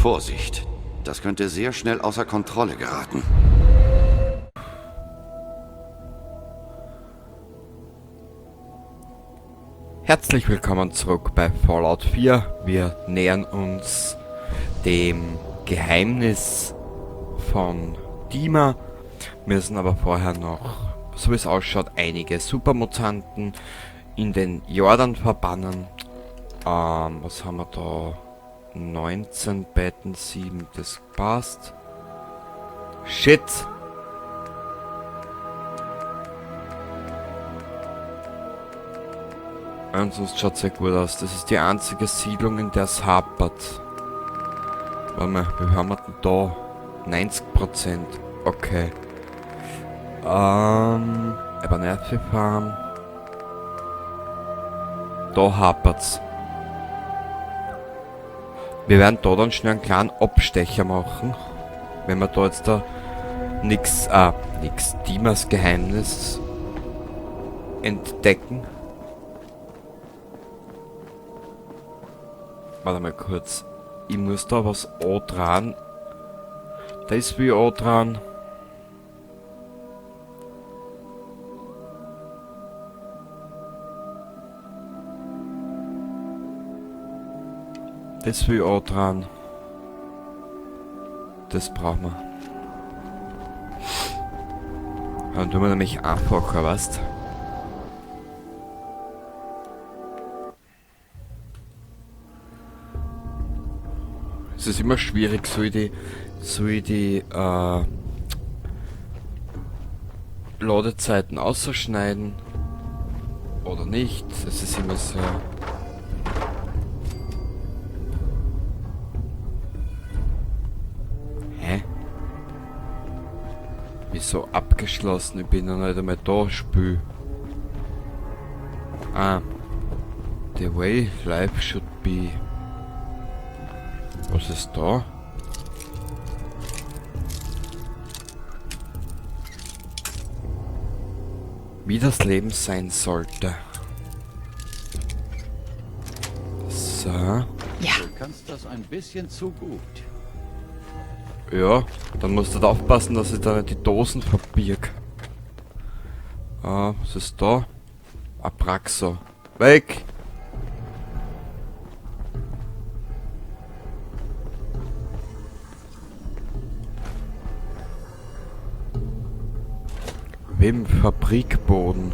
Vorsicht. Das könnte sehr schnell außer Kontrolle geraten. Herzlich willkommen zurück bei Fallout 4. Wir nähern uns dem Geheimnis von Dima, müssen aber vorher noch, so wie es ausschaut, einige Supermutanten in den Jordan verbannen. Was haben wir da? 19 Betten, 7, das passt. Shit! Sonst schaut sehr gut aus. Das ist die einzige Siedlung, in der es hapert. Warte mal, wie haben wir denn da? 90%. Okay. Abernathy Farm. Da hapert's. Wir werden da dann schnell einen kleinen Abstecher machen. Wenn wir da jetzt da nix Dimas Geheimnis entdecken. Warte mal kurz. Ich muss da was dran. Da ist wie dran. Das will auch dran. Das brauchen wir. Dann tun wir nämlich einfacher, weißt du? Es ist immer schwierig, soll ich die Ladezeiten ausschneiden oder nicht. Es ist immer so. Hä? Wieso abgeschlossen? Ich bin noch nicht einmal da, Spiel. The way life should be. Was ist da? Wie das Leben sein sollte. So. Ja. Du kannst das ein bisschen zu gut. Ja, dann musst du da aufpassen, dass ich da nicht die Dosen verbirg. Was ist da? Abraxo. Weg! Wem Fabrikboden?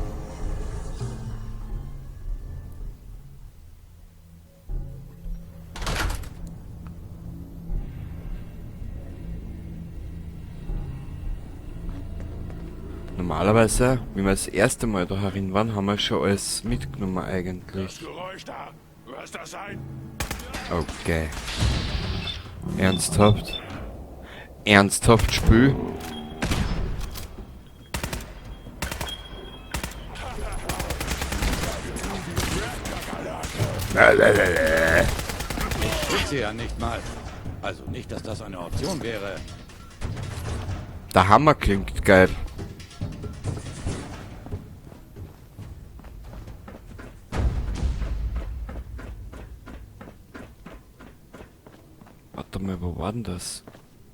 Normalerweise, wie wir das erste Mal da herin waren, haben wir schon alles mitgenommen eigentlich. Das Geräusch da, hörst das sein? Okay. Ernsthaft? Ernsthaft Spiel? Ich sie ja nicht mal. Also nicht, dass das eine Option wäre. Der Hammer klingt geil. Warte mal, wo war denn das?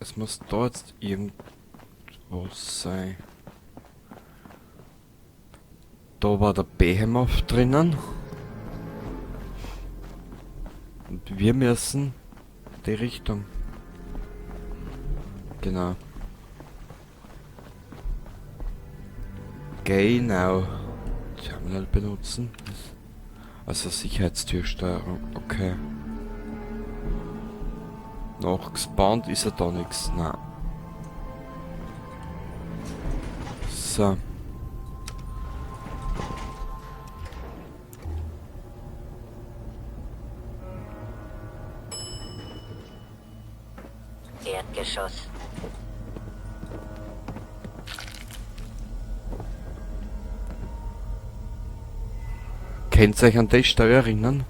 Es muss da jetzt irgendwo sein. Da war der Behemoth drinnen. Und wir müssen die Richtung. Genau. Genau. Terminal benutzen. Also Sicherheitstürsteuerung. Okay. Noch gespawnt ist er da nichts. Na. So. Erdgeschoss. Könnt ihr euch an die Steuer erinnern?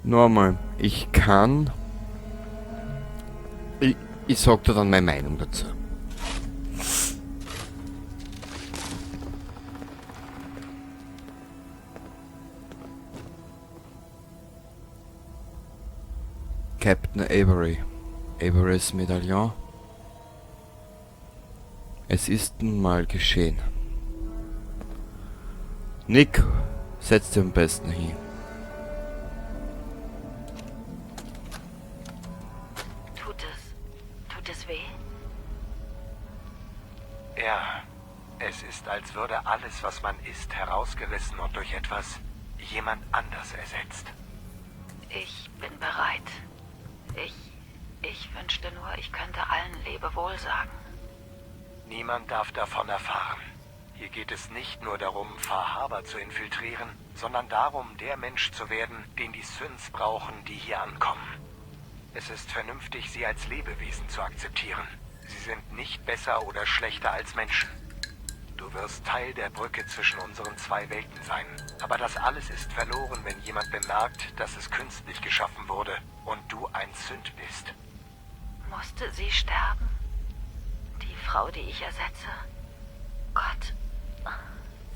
Nochmal, ich kann... Ich sag dir dann meine Meinung dazu. Captain Avery. Averys Medaillon. Es ist nun mal geschehen. Nick, setz dich am besten hin. Tut es weh? Ja, es ist, als würde alles, was man ist, herausgerissen und durch etwas jemand anders ersetzt. Ich bin bereit. Ich wünschte nur, ich könnte allen Lebewohl sagen. Niemand darf davon erfahren. Hier geht es nicht nur darum, Far zu infiltrieren, sondern darum, der Mensch zu werden, den die Synths brauchen, die hier ankommen. Es ist vernünftig, sie als Lebewesen zu akzeptieren. Sie sind nicht besser oder schlechter als Menschen. Du wirst Teil der Brücke zwischen unseren zwei Welten sein. Aber das alles ist verloren, wenn jemand bemerkt, dass es künstlich geschaffen wurde und du ein Synth bist. Musste sie sterben? Die Frau, die ich ersetze? Gott,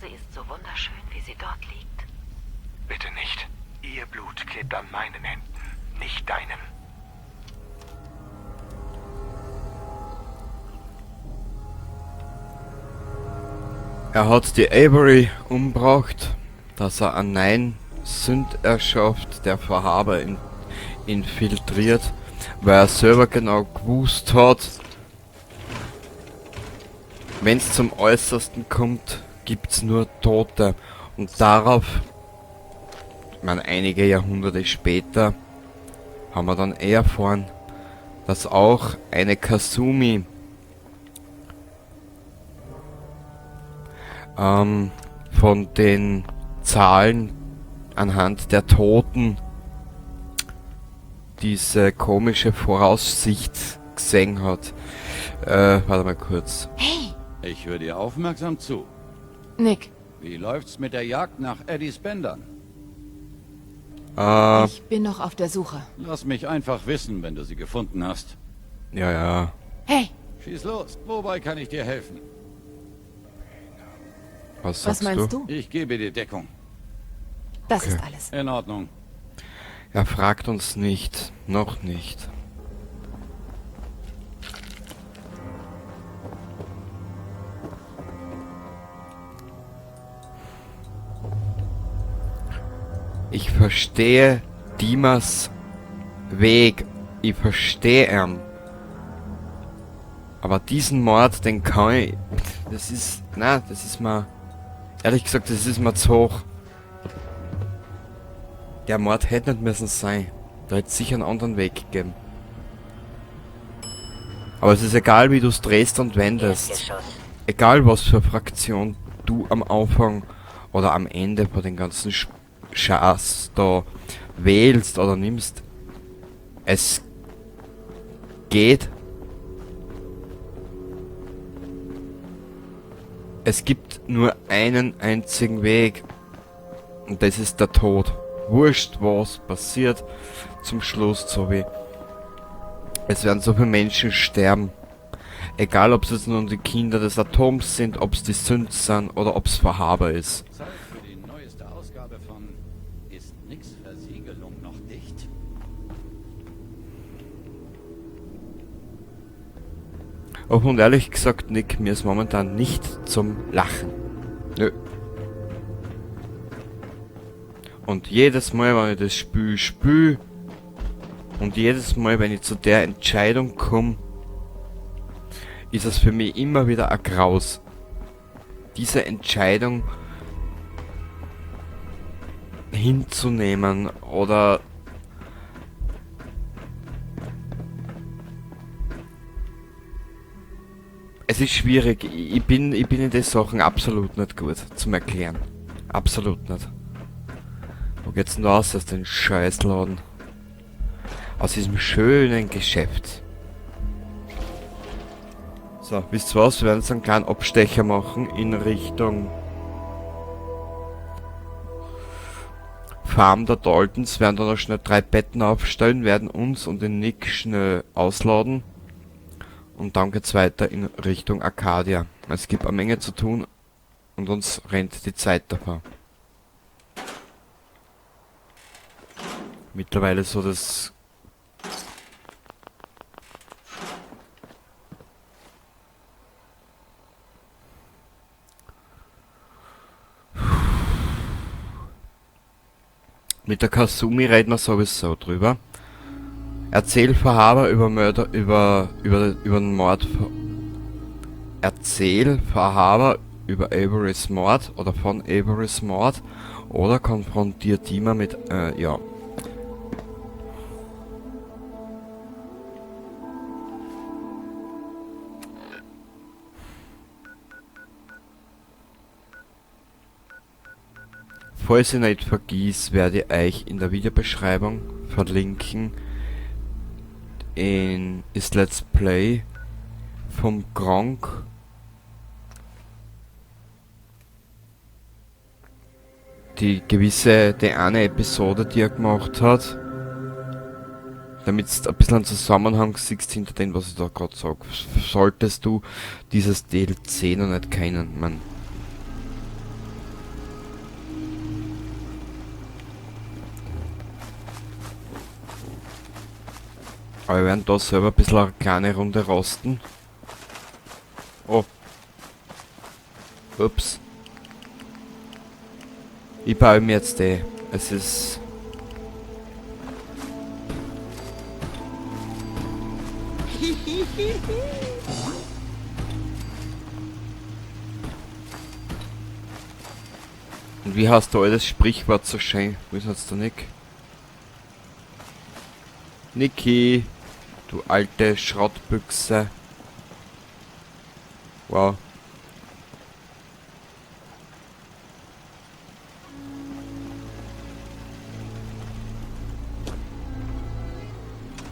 sie ist so wunderschön, wie sie dort liegt. Bitte nicht. Ihr Blut klebt an meinen Händen, nicht deinen. Er hat die Avery umgebracht, dass er einen neuen Synth erschafft, der Verhaber infiltriert, weil er selber genau gewusst hat, wenn es zum Äußersten kommt, gibt's nur Tote. Und darauf, ich meine, einige Jahrhunderte später, haben wir dann erfahren, dass auch eine Kasumi von den Zahlen anhand der Toten diese komische Voraussicht gesehen hat. Warte mal kurz. Hey, Ich höre dir aufmerksam zu. Nick, Wie läuft's mit der Jagd nach Eddie Spendern? ich bin noch auf der Suche. Lass mich einfach wissen, wenn du sie gefunden hast. Ja. Hey, Schieß los. Wobei kann ich dir helfen? Was was sagst meinst du? du? Ich gebe dir Deckung. Das ist alles. In Ordnung. Er fragt uns nicht. Noch nicht. Ich verstehe Dimas Weg. Ich verstehe ihn. Aber diesen Mord, den kann ich... Das ist... Na, das ist mir... Ehrlich gesagt, das ist mir zu hoch. Der Mord hätte nicht müssen sein. Da hätte es sicher einen anderen Weg gegeben. Aber es ist egal, wie du es drehst und wendest. Egal, was für Fraktion du am Anfang oder am Ende bei den ganzen Scheiß da wählst oder nimmst. Es geht. Es gibt nur einen einzigen Weg. Und das ist der Tod. Wurscht, was passiert zum Schluss, so wie es werden so viele Menschen sterben. Egal, ob es jetzt nun die Kinder des Atoms sind, ob es die Synths sind oder ob es Verhaber ist. Zeit für die neueste Ausgabe von Ist nix Versiegelung noch dicht? Auch und ehrlich gesagt, Nick, mir ist momentan nicht zum Lachen. Nö. Und jedes Mal, wenn ich das Spiel spiele und jedes Mal, wenn ich zu der Entscheidung komme, ist es für mich immer wieder ein Graus. Diese Entscheidung hinzunehmen oder es ist schwierig. Ich bin in den Sachen absolut nicht gut zum Erklären. Absolut nicht. Wo geht's denn da aus den Scheißladen? Aus diesem schönen Geschäft. So, wisst ihr was? Wir werden jetzt einen kleinen Abstecher machen in Richtung Farm der Daltons. Werden da noch schnell 3 Betten aufstellen, werden uns und den Nick schnell ausladen. Und dann geht's weiter in Richtung Arcadia. Es gibt eine Menge zu tun und uns rennt die Zeit davon. Mittlerweile so das... Mit der Kasumi reden wir sowieso drüber. Erzähl Verhaber über Mörder, über den Mord. Erzähl Verhaber über Averys Mord oder von Averys Mord oder konfrontier Dima mit, ja. Falls ich nicht vergiss, werde ich euch in der Videobeschreibung verlinken ist Let's Play vom Gronk. Die eine Episode, die er gemacht hat, damit du ein bisschen einen Zusammenhang siehst hinter dem, was ich da gerade sage. Solltest du dieses DLC noch nicht kennen, man. Aber wir werden da selber ein bisschen eine kleine Runde rosten. Oh. Ups. Ich baue mir jetzt die. Es ist... Und wie hast du alles Sprichwort so schön? Wie sagst du, Nick? Niki, du alte Schrottbüchse. Wow.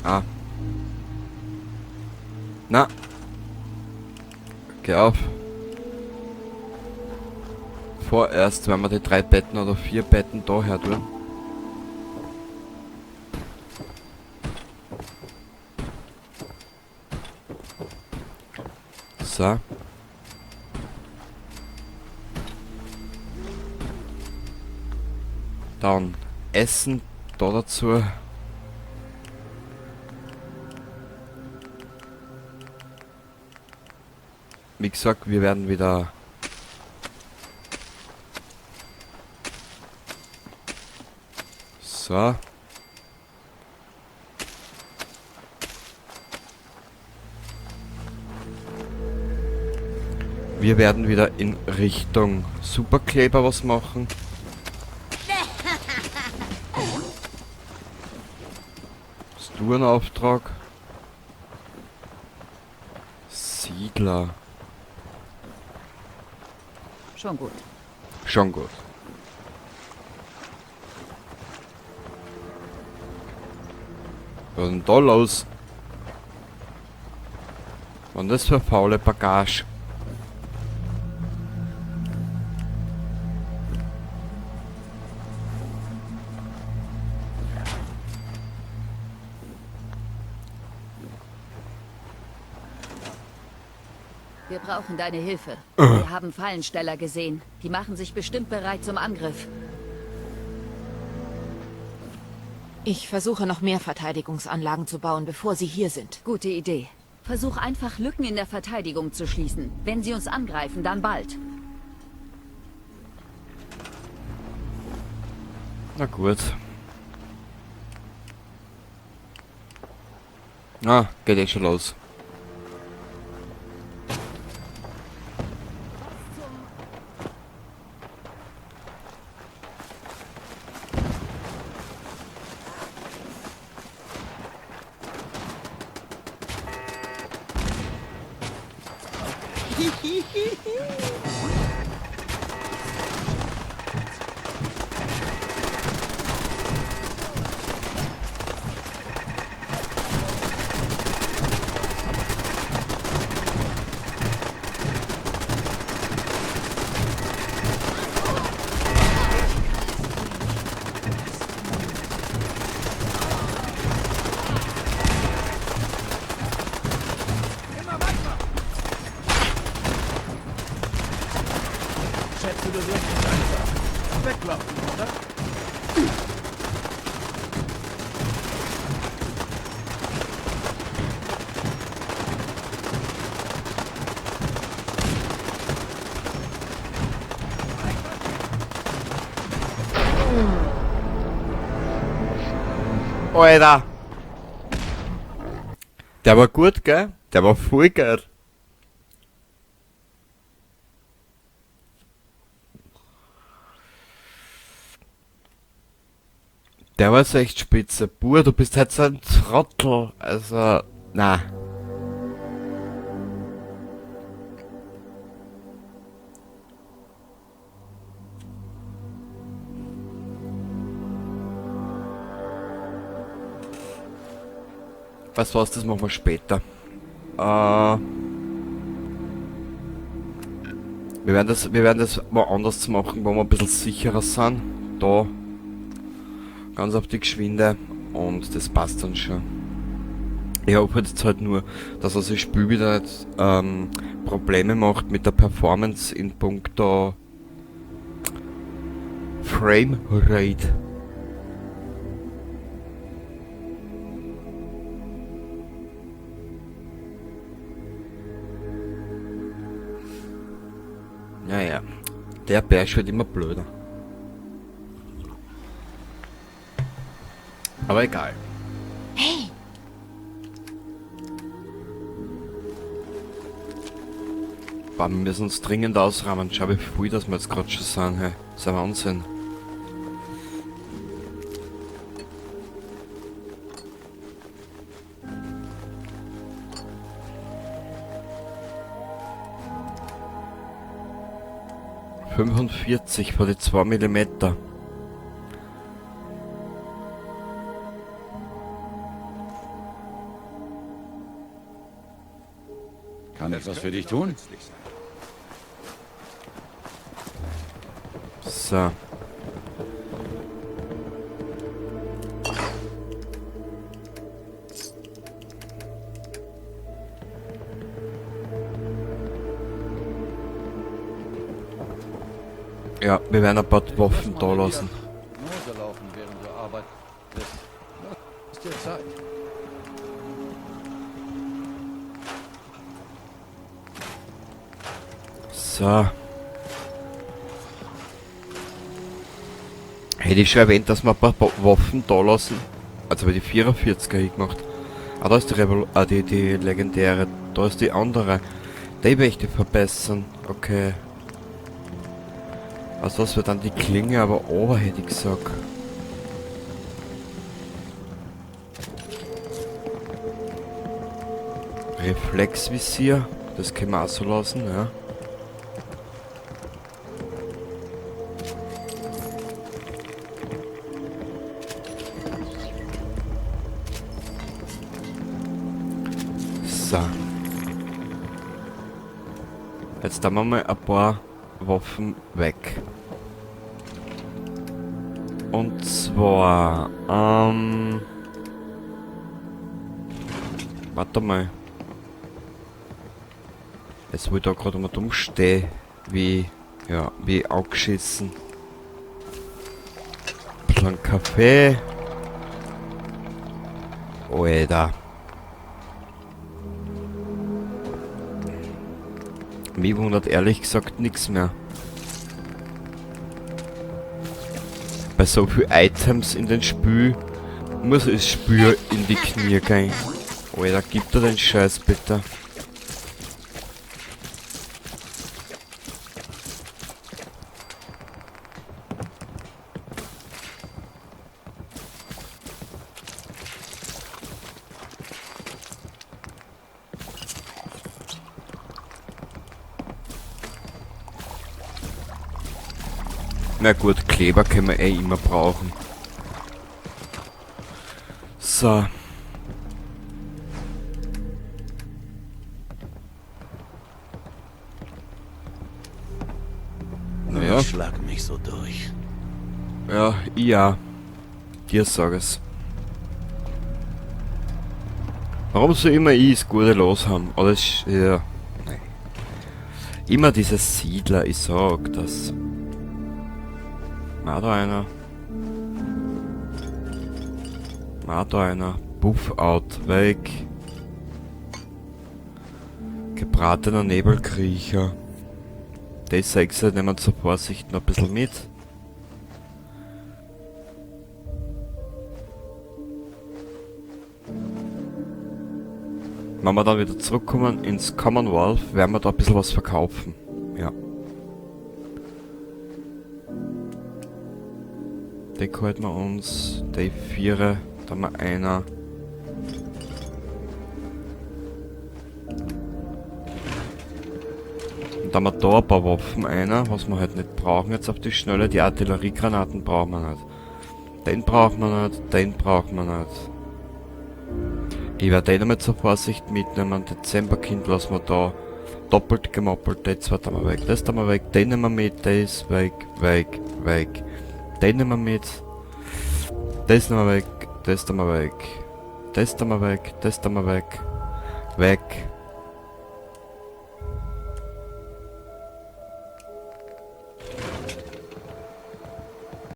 Ah. Na. Geh auf. Vorerst, wenn wir die 3 Betten oder 4 Betten da her tun. So. Dann Essen da dazu. Wie gesagt, wir werden wieder so. Wir werden wieder in Richtung Superkleber was machen. Hast du einen Auftrag? Siedler. Schon gut. Schon gut. Was ist denn da los? Was ist das für faule Bagage? Wir brauchen deine Hilfe. Wir haben Fallensteller gesehen. Die machen sich bestimmt bereit zum Angriff. Ich versuche noch mehr Verteidigungsanlagen zu bauen, bevor sie hier sind. Gute Idee. Versuch einfach Lücken in der Verteidigung zu schließen. Wenn sie uns angreifen, dann bald. Na gut. Ah, geht eh schon los. du wirst einfach weglaufen, oder? Alter! Der war gut, gell? Der war voll geil. Der war so echt spitze. Bur, du bist halt so ein Trottel. Also, na. Was war's, das machen wir später. Wir werden das woanders machen, wo wir ein bisschen sicherer sind. Da. Ganz auf die Geschwinde. Und das passt dann schon. Ich hoffe jetzt halt nur, dass das Spiel wieder nicht, Probleme macht mit der Performance in puncto Frame Rate. Naja, der Bärsch wird immer blöder. Aber egal. Hey, Wir müssen uns dringend ausrahmen. Schau, wie viel das wir jetzt gerade schon sind. Hey. Das ist ein Wahnsinn. ...45 für die 2 Millimeter. Kann etwas für dich tun? So. Ja, wir werden ein paar Waffen da lassen. Nose laufen, während du arbeitest. Ist dir Zeit. So. Hätte ich schon erwähnt, dass wir ein paar Waffen da lassen. Also bei die 44er gemacht. Ah, da ist die legendäre. Da ist die andere. Die möchte ich verbessern. Okay. Also das wird dann die Klinge, aber ober hätte ich gesagt. Reflexvisier. Das können wir auch so lassen, ja. So. Jetzt haben wir mal ein paar Waffen weg. Und zwar, warte mal. Jetzt wo ich da gerade mal dumm stehe, wie angeschissen. Ein bisschen Kaffee. Alter. Mich wundert ehrlich gesagt nichts mehr. Bei so viel Items in den Spiel muss das Spiel in die Knie gehen. Alter, gib dir den Scheiß bitte. Na gut, Kleber können wir eh immer brauchen. So. Naja. Schlag mich so durch. Ja, ja. Dir sag es. Warum so immer ich das Gute los haben? Oder ja. Nein. Immer diese Siedler, ich sag das. Ah, da einer. Ah, da einer. Buff out. Weg. Gebratener Nebelkriecher. Die 6 nehmen wir zur Vorsicht noch ein bisschen mit. Wenn wir dann wieder zurückkommen ins Commonwealth, werden wir da ein bisschen was verkaufen. Ja. Die halten wir uns. Die 4, da haben wir einer. Und dann haben wir da ein paar Waffen einer, was wir halt nicht brauchen jetzt auf die Schnelle. Die Artilleriegranaten brauchen wir nicht. Den brauchen wir nicht, den brauchen wir nicht. Ich werde den einmal zur Vorsicht mitnehmen. Dezemberkind lassen wir da doppelt gemoppelt. Die 2 tun wir weg. Das tun wir weg. Den nehmen wir mit. Der ist weg, weg, weg. Den nehmen wir mit. Das nehmen wir weg. Das tun wir weg. Das tun wir weg. Das tun wir weg. Weg.